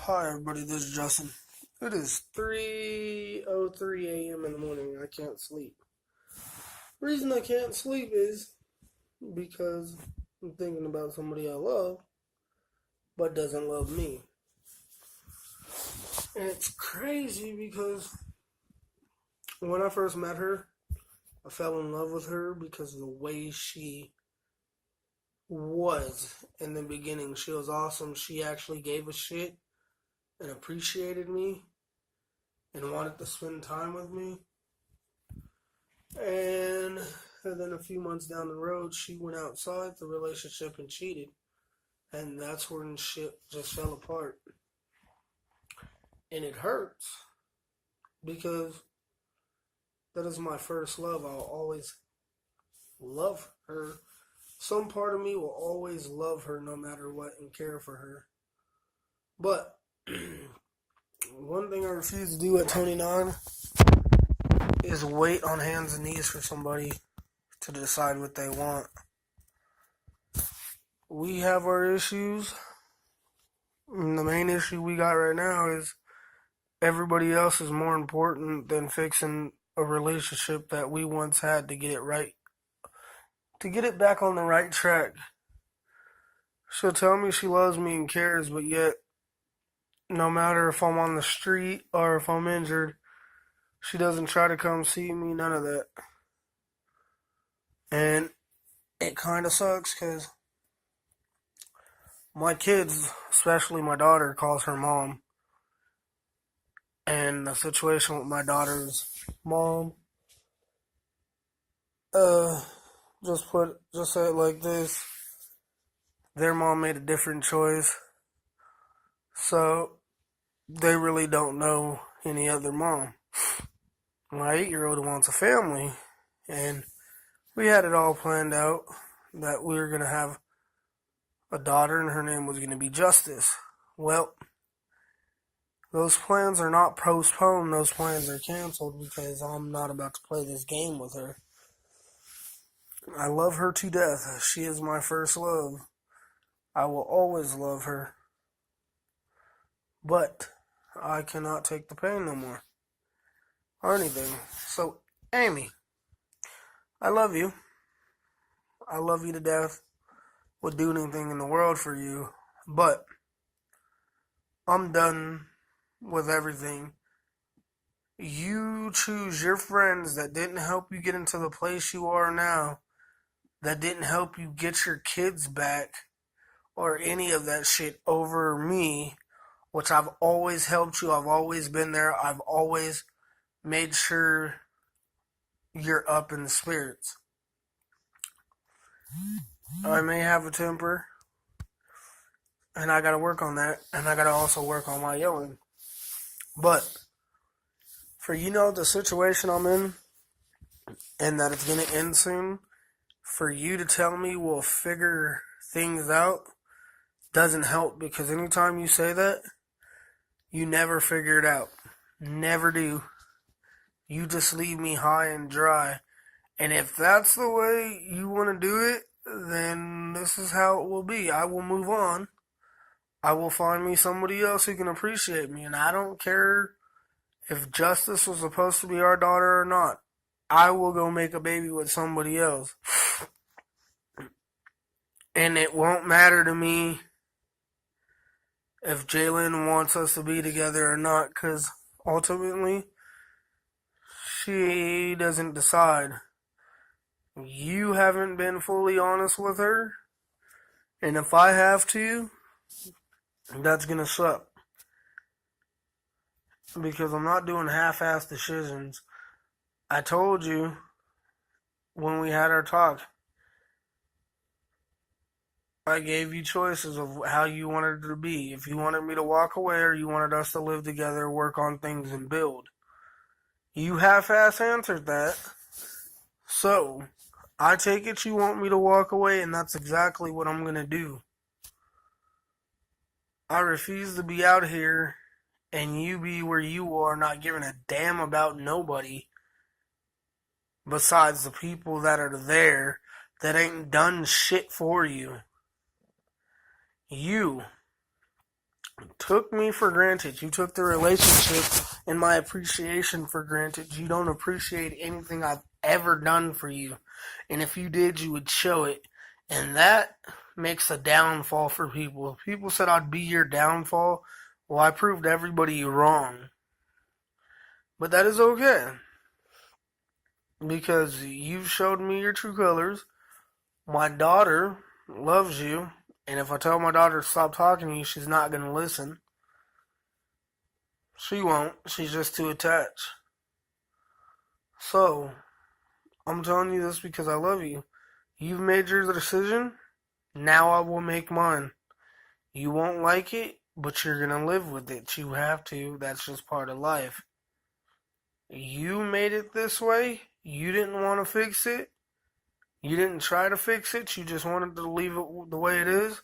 Hi everybody, this is Justin. It is 3:03 a.m. in the morning. I can't sleep. The reason I can't sleep is because I'm thinking about somebody I love but doesn't love me. And it's crazy because when I first met her, I fell in love with her because of the way she was in the beginning. She was awesome. She actually gave a shit and appreciated me and wanted to spend time with me. And then a few months down the road, she went outside the relationship and cheated. And that's when shit just fell apart. And it hurts because that is my first love. I'll always love her. Some part of me will always love her no matter what and care for her. But one thing I refuse to do at 29 is wait on hands and knees for somebody to decide what they want. We have our issues. And the main issue we got right now is everybody else is more important than fixing a relationship that we once had to get it right, to get it back on the right track. She'll tell me she loves me and cares, but yet, no matter if I'm on the street or if I'm injured, she doesn't try to come see me, none of that. And it kind of sucks because my kids, especially my daughter, calls her mom. And the situation with my daughter's mom, just say it like this. Their mom made a different choice. So they really don't know any other mom. My 8-year-old wants a family, and we had it all planned out that we were going to have a daughter and her name was going to be Justice. Well, those plans are not postponed, those plans are canceled because I'm not about to play this game with her. I love her to death. She is my first love. I will always love her. But I cannot take the pain no more. Or anything. So, Amy, I love you. I love you to death. Would do anything in the world for you. But I'm done with everything. You choose your friends that didn't help you get into the place you are now, that didn't help you get your kids back, or any of that shit over me, which I've always helped you. I've always been there. I've always made sure you're up in the spirits. I may have a temper, and I gotta work on that, and I gotta also work on my yelling. But for the situation I'm in, and that it's gonna end soon, for you to tell me we'll figure things out doesn't help, because anytime you say that, you never figure it out. Never do. You just leave me high and dry. And if that's the way you want to do it, then this is how it will be. I will move on. I will find me somebody else who can appreciate me. And I don't care if Justice was supposed to be our daughter or not. I will go make a baby with somebody else. And it won't matter to me if Jalen wants us to be together or not, because ultimately, she doesn't decide. You haven't been fully honest with her, and if I have to, that's gonna suck. Because I'm not doing half-assed decisions. I told you when we had our talk, I gave you choices of how you wanted it to be. If you wanted me to walk away or you wanted us to live together, work on things, and build. You half-ass answered that. So, I take it you want me to walk away, and that's exactly what I'm going to do. I refuse to be out here and you be where you are, not giving a damn about nobody besides the people that are there that ain't done shit for you. You took me for granted. You took the relationship and my appreciation for granted. You don't appreciate anything I've ever done for you. And if you did, you would show it. And that makes a downfall for people. If people said I'd be your downfall, well, I proved everybody wrong. But that is okay. Because you've showed me your true colors. My daughter loves you. And if I tell my daughter to stop talking to you, she's not going to listen. She won't. She's just too attached. So, I'm telling you this because I love you. You've made your decision. Now I will make mine. You won't like it, but you're going to live with it. You have to. That's just part of life. You made it this way. You didn't want to fix it. You didn't try to fix it. You just wanted to leave it the way it is.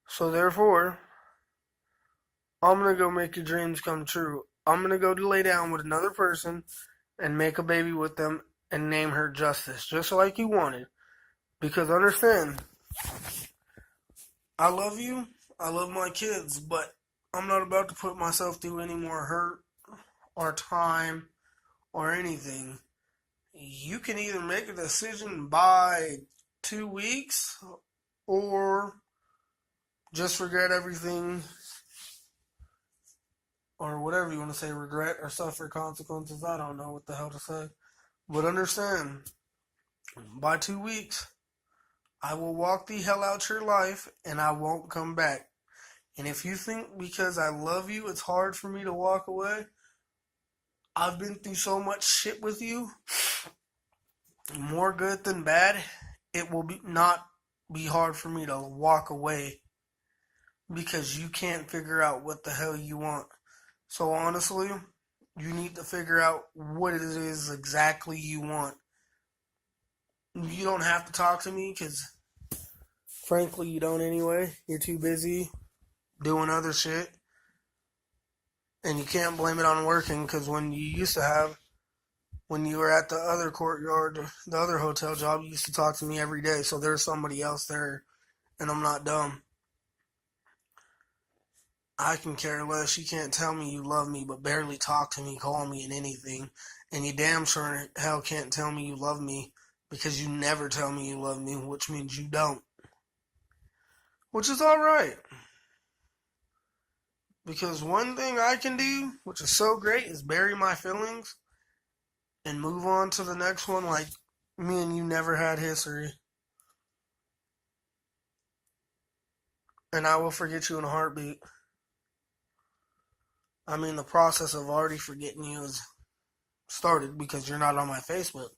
So therefore, I'm going to go make your dreams come true. I'm going to go lay down with another person and make a baby with them and name her Justice, just like you wanted. Because understand, I love you, I love my kids, but I'm not about to put myself through any more hurt or time or anything. You can either make a decision by 2 weeks or just forget everything, or whatever you want to say, regret or suffer consequences. I don't know what the hell to say. But understand, by 2 weeks, I will walk the hell out your life and I won't come back. And if you think because I love you, it's hard for me to walk away, I've been through so much shit with you, more good than bad, it will not be hard for me to walk away because you can't figure out what the hell you want. So honestly, you need to figure out what it is exactly you want. You don't have to talk to me because, frankly, you don't anyway. You're too busy doing other shit. And you can't blame it on working because when you were at the other courtyard, the other hotel job, you used to talk to me every day. So there's somebody else there, and I'm not dumb. I can care less. You can't tell me you love me, but barely talk to me, call me, and anything. And you damn sure hell can't tell me you love me because you never tell me you love me, which means you don't. Which is alright. Because one thing I can do, which is so great, is bury my feelings and move on to the next one like me and you never had history. And I will forget you in a heartbeat. I mean, the process of already forgetting you has started because you're not on my Facebook.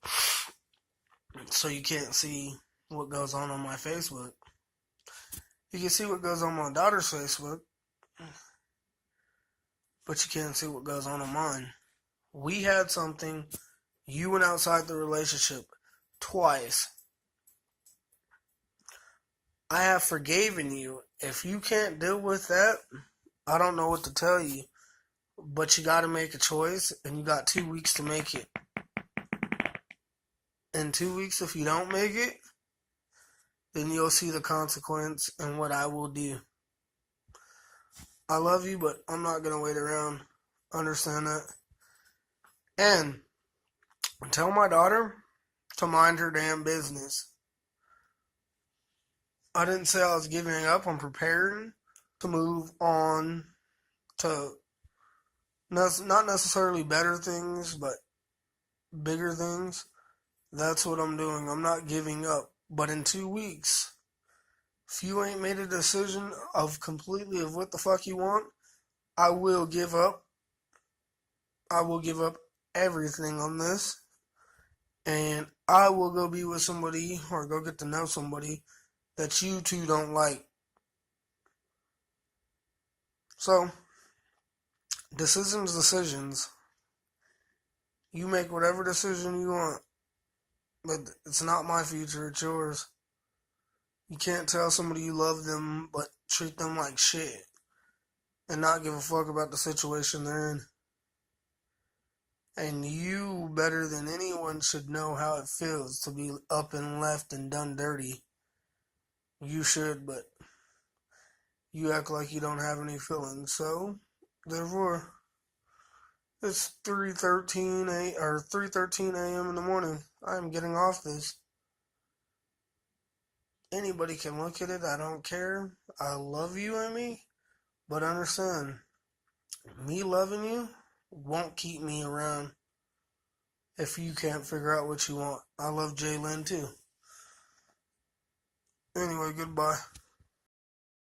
So you can't see what goes on my Facebook. You can see what goes on my daughter's Facebook, but you can't see what goes on mine. We had something. You went outside the relationship twice. I have forgiven you. If you can't deal with that, I don't know what to tell you. But you got to make a choice, and you got 2 weeks to make it. In 2 weeks, if you don't make it, then you'll see the consequence and what I will do. I love you, but I'm not going to wait around. Understand that? And tell my daughter to mind her damn business. I didn't say I was giving up. I'm preparing to move on to not necessarily better things, but bigger things. That's what I'm doing. I'm not giving up. But in 2 weeks, if you ain't made a decision of completely of what the fuck you want, I will give up. I will give up everything on this. And I will go be with somebody or go get to know somebody that you two don't like. So, decisions. You make whatever decision you want. But it's not my future, it's yours. You can't tell somebody you love them but treat them like shit and not give a fuck about the situation they're in. And you, better than anyone, should know how it feels to be up and left and done dirty. You should, but you act like you don't have any feelings. So, therefore, it's 3:13 a.m. in the morning. I am getting off this. Anybody can look at it. I don't care. I love you, Amy, but understand, me loving you won't keep me around if you can't figure out what you want. I love Jalen too. Anyway, goodbye.